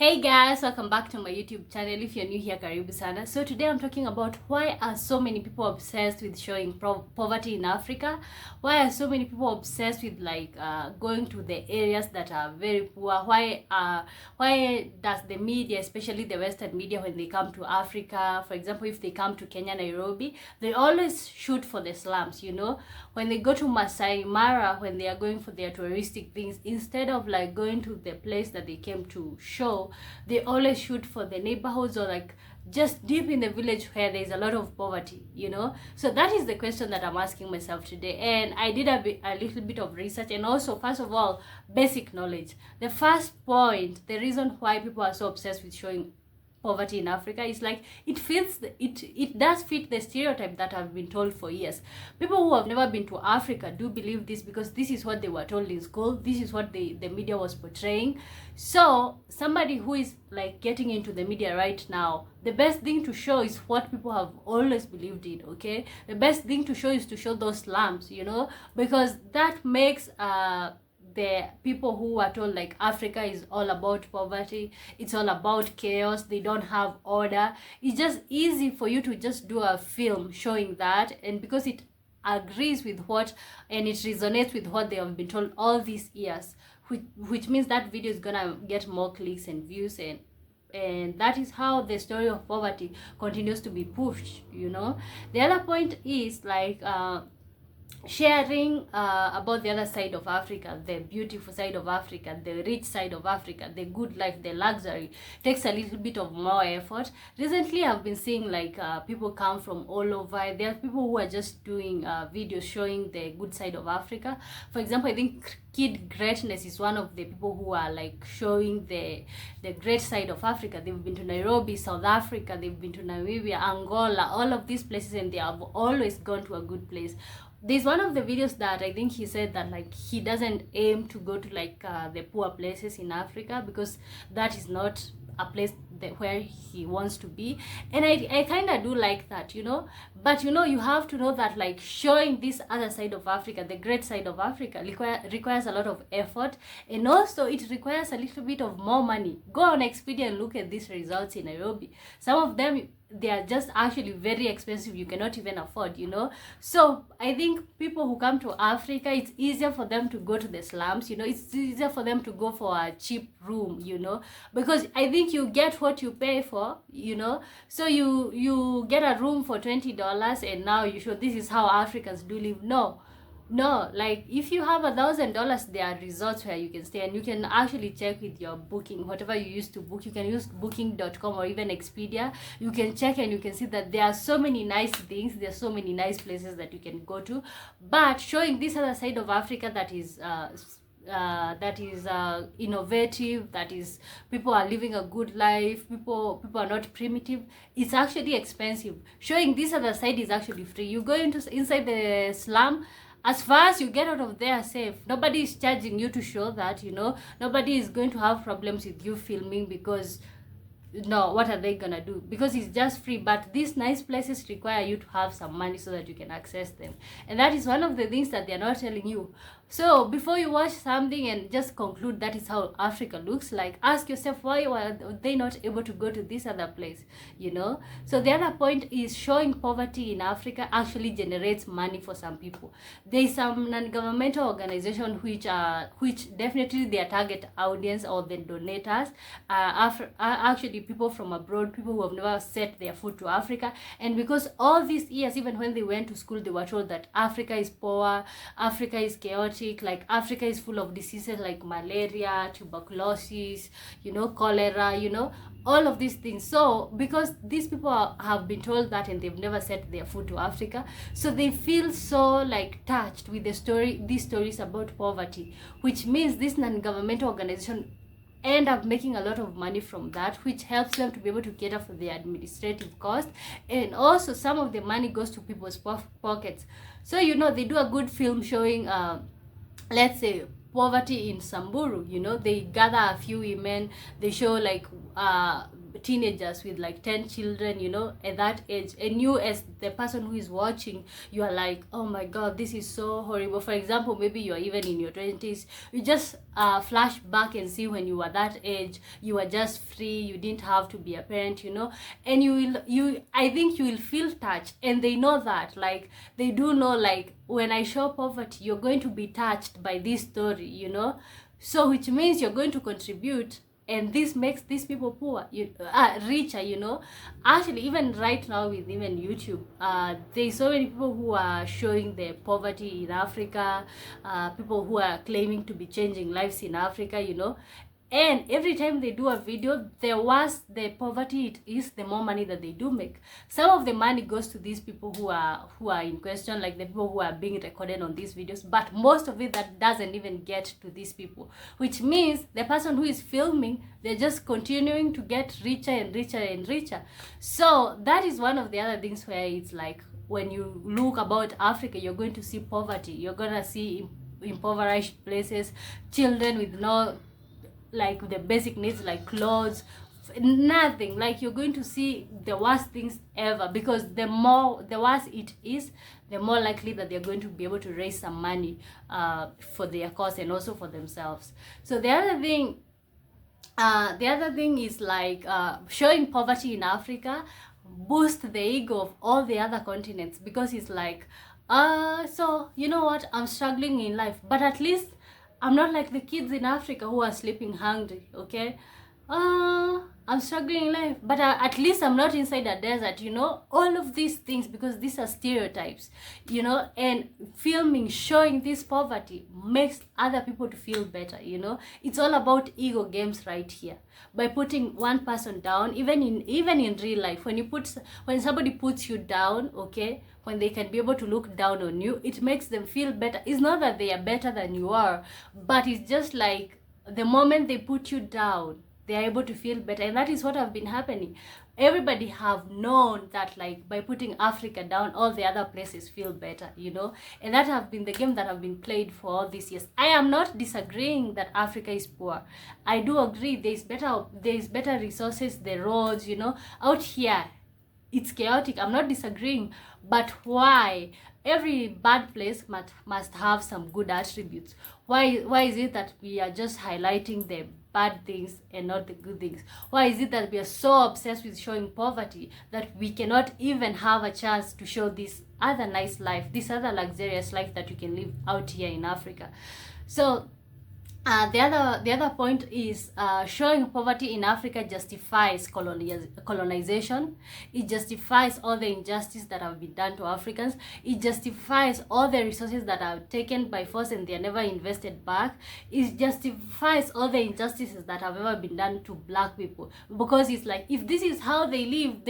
Hey guys, welcome back to my YouTube channel. If you're new here, karibu sana. So today I'm talking about why are so many people obsessed with showing poverty in Africa? Why are so many people obsessed with going to the areas that are very poor? Why does the media, especially the Western media, when they come to Africa, for example, if they come to Kenya, Nairobi, they always shoot for the slums, you know? When they go to Masai Mara, when they are going for their touristic things, instead of like going to the place that they came to show, they always shoot for the neighborhoods or like just deep in the village where there's a lot of poverty, you know. So that is the question that I'm asking myself today, and I did a little bit of research, and also first of all, basic knowledge. The first point, the reason why people are so obsessed with showing poverty in Africa is like it does fit the stereotype that I've been told for years. People who have never been to Africa do believe this because this is what they were told in school. This is what the media was portraying. So somebody who is like getting into the media right now, the best thing to show is what people have always believed in. Okay, the best thing to show is to show those slums, you know, because that makes the people who are told like Africa is all about poverty, it's all about chaos, they don't have order. It's just easy for you to just do a film showing that, and because it agrees with what and it resonates with what they have been told all these years, which means that video is gonna get more clicks and views, and that is how the story of poverty continues to be pushed, you know. The other point is like sharing about the other side of Africa, the beautiful side of Africa, the rich side of Africa, the good life, the luxury, takes a little bit of more effort. Recently, I've been seeing like people come from all over. There are people who are just doing videos showing the good side of Africa. For example, I think Kid Greatness is one of the people who are like showing the great side of Africa. They've been to Nairobi, South Africa, they've been to Namibia, Angola, all of these places, and they have always gone to a good place. There's one of the videos that I think he said that like he doesn't aim to go to like the poor places in Africa because that is not a place where he wants to be, and I kind of do like that, you know. But you know, you have to know that like showing this other side of Africa, the great side of Africa, requires a lot of effort, and also it requires a little bit of more money. Go on Expedia and look at these results in Nairobi. Some of them, they are just actually very expensive, you cannot even afford, you know. So I think people who come to Africa, it's easier for them to go to the slums, you know. It's easier for them to go for a cheap room, you know, because I think you get what you pay for, you know. So you get a room for $20, and now you show this is how Africans do live. No, like if you have $1,000, there are resorts where you can stay, and you can actually check with your booking, whatever you used to book. You can use booking.com or even Expedia. You can check and you can see that there are so many nice things, there are so many nice places that you can go to. But showing this other side of Africa that is innovative, that is people are living a good life, people are not primitive, it's actually expensive. Showing this other side is actually free. You go inside the slum, as far as you get out of there safe, nobody is charging you to show that, you know. Nobody is going to have problems with you filming because no, what are they gonna do? Because it's just free. But these nice places require you to have some money so that you can access them, and that is one of the things that they're not telling you. So before you watch something and just conclude that is how Africa looks like, ask yourself, why were they not able to go to this other place, you know. So the other point is showing poverty in Africa actually generates money for some people. There is some non-governmental organization which definitely their target audience or the donators are actually people from abroad, people who have never set their foot to Africa. And because all these years, even when they went to school, they were told that Africa is poor, Africa is chaotic, like Africa is full of diseases like malaria, tuberculosis, you know, cholera, you know, all of these things. So because these people have been told that and they've never set their foot to Africa, so they feel so like touched with these stories about poverty, which means this non-governmental organization end up making a lot of money from that, which helps them to be able to cater for their administrative cost, and also some of the money goes to people's pockets. So you know, they do a good film showing let's say poverty in Samburu, you know. They gather a few women, they show like teenagers with like 10 children, you know, at that age, and you as the person who is watching, you are like, oh my god, this is so horrible. For example, maybe you're even in your 20s, you just flash back and see when you were that age, you were just free, you didn't have to be a parent, you know, and I think you will feel touched, and they know that, like, they do know, like, when I show poverty, you're going to be touched by this story, you know, so which means you're going to contribute, and this makes these people poor, richer, you know. Actually, even right now with even YouTube, there's so many people who are showing the poverty in Africa, people who are claiming to be changing lives in Africa, you know. And every time they do a video, the worse the poverty it is, the more money that they do make. Some of the money goes to these people who are in question, like the people who are being recorded on these videos, but most of it that doesn't even get to these people, which means the person who is filming, they're just continuing to get richer and richer and richer. So that is one of the other things where it's like, when you look about Africa, you're going to see poverty, you're gonna see impoverished places, children with no, like, the basic needs like clothes, nothing. Like, you're going to see the worst things ever, because the worse it is, the more likely that they're going to be able to raise some money for their cause and also for themselves. So the other thing is like, showing poverty in Africa boost the ego of all the other continents, because it's like, so you know what, I'm struggling in life, but at least I'm not like the kids in Africa who are sleeping hungry, okay? I'm struggling in life, but at least I'm not inside a desert, you know? All of these things, because these are stereotypes, you know? And filming, showing this poverty makes other people to feel better, you know? It's all about ego games right here. By putting one person down, even in real life, when somebody puts you down, okay, when they can be able to look down on you, it makes them feel better. It's not that they are better than you are, but it's just like, the moment they put you down, they are able to feel better. And that is what have been happening. Everybody have known that, like, by putting Africa down, all the other places feel better, you know. And that have been the game that have been played for all these years. I am not disagreeing that Africa is poor. I do agree there's better resources, the roads, you know. Out here, it's chaotic. I'm not disagreeing, but why every bad place must have some good attributes? Why is it that we are just highlighting the bad things and not the good things? Why is it that we are so obsessed with showing poverty that we cannot even have a chance to show this other nice life, this other luxurious life that you can live out here in Africa? So the other point is, showing poverty in Africa justifies colonization. It justifies all the injustice that have been done to Africans. It justifies all the resources that are taken by force and they are never invested back. It justifies all the injustices that have ever been done to black people, because it's like, if this is how they live,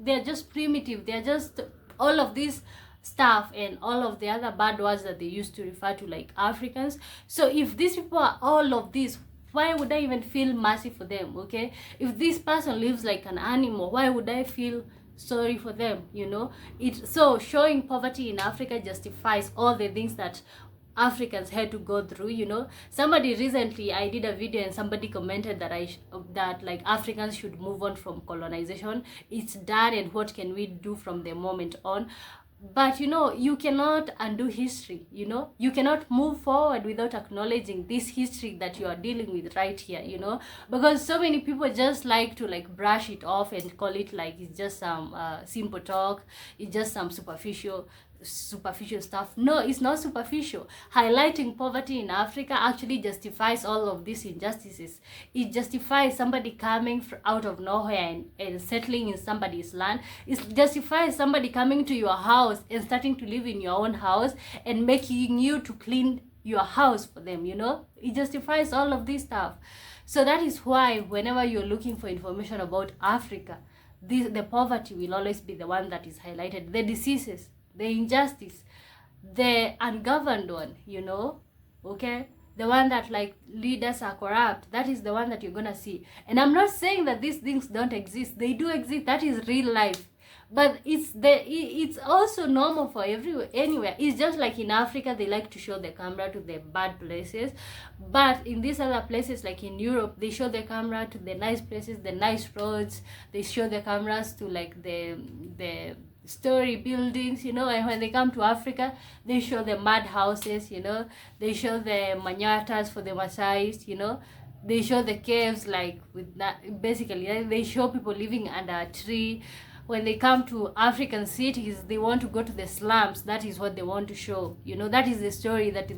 they're just primitive, they're just all of this stuff and all of the other bad words that they used to refer to like Africans. So if these people are all of this, why would I even feel mercy for them? Okay, if this person lives like an animal, why would I feel sorry for them? You know, so showing poverty in Africa justifies all the things that Africans had to go through, you know. Somebody recently, I did a video and somebody commented that like Africans should move on from colonization. It's done, and what can we do from the moment on? But you know, you cannot undo history, you know. You cannot move forward without acknowledging this history that you are dealing with right here, you know, because so many people just like to like brush it off and call it like it's just some simple talk, it's just some superficial stuff. No, it's not superficial. Highlighting poverty in Africa actually justifies all of these injustices. It justifies somebody coming out of nowhere and settling in somebody's land. It justifies somebody coming to your house and starting to live in your own house and making you to clean your house for them, you know. It justifies all of this stuff. So that is why whenever you're looking for information about Africa, the poverty will always be the one that is highlighted. The diseases, the injustice, the ungoverned one, you know, okay, the one that like leaders are corrupt, that is the one that you're gonna see. And I'm not saying that these things don't exist. They do exist. That is real life. but it's also normal for anywhere. It's just like in Africa, they like to show the camera to the bad places, but in these other places like in Europe, they show the camera to the nice places, the nice roads. They show the cameras to like the story buildings, you know. And when they come to Africa, they show the mud houses, you know. They show the manyatas for the Maasais, you know. They show the caves, like with that. Basically they show people living under a tree. When they come to African cities, they want to go to the slums. That is what they want to show, you know. That is the story that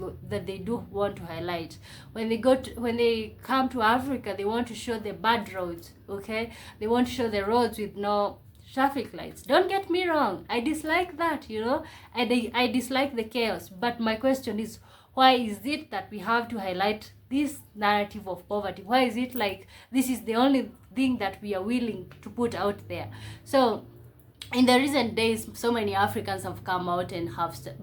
they do want to highlight. When they come to Africa, they want to show the bad roads, okay. They want to show the roads with no traffic lights. Don't get me wrong, I dislike that, you know. I dislike the chaos, but my question is, why is it that we have to highlight this narrative of poverty? Why is it like this is the only thing that we are willing to put out there? So in the recent days, so many Africans have come out and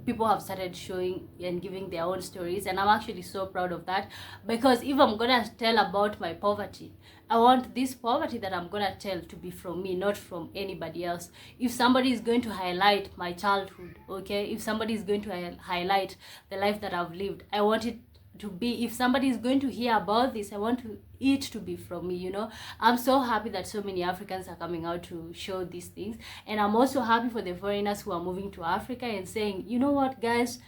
people have started showing and giving their own stories, and I'm actually so proud of that, because if I'm gonna tell about my poverty, I want this poverty that I'm gonna tell to be from me, not from anybody else. If somebody is going to highlight my childhood, okay, if somebody is going to highlight the life that I've lived, I want it to be, if somebody is going to hear about this, I want it to be from me, you know. I'm so happy that so many Africans are coming out to show these things, and I'm also happy for the foreigners who are moving to Africa and saying, you know what, guys,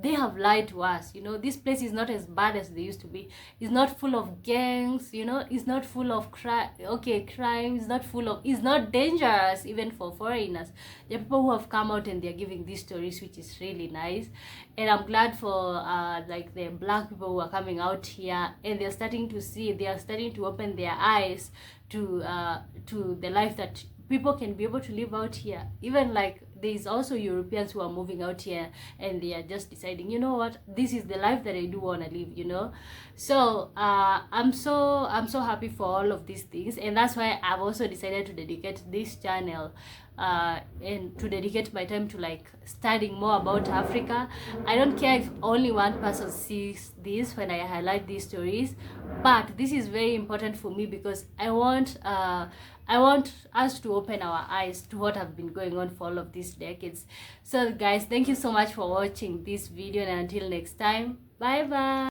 they have lied to us, you know. This place is not as bad as they used to be. It's not full of gangs, you know. It's not full of crime, it's not full of, it's not dangerous even for foreigners. There are people who have come out and they're giving these stories, which is really nice. And I'm glad for like the black people who are coming out here, and they're starting to see, they are starting to open their eyes to the life that people can be able to live out here. Even like there's also Europeans who are moving out here, and they are just deciding, you know what, this is the life that I do want to live, you know. So I'm so happy for all of these things, and that's why I've also decided to dedicate this channel and to dedicate my time to like studying more about Africa. I don't care if only one person sees this when I highlight these stories, but this is very important for me, because I want us to open our eyes to what have been going on for all of these decades. So guys, thank you so much for watching this video, and until next time, bye bye.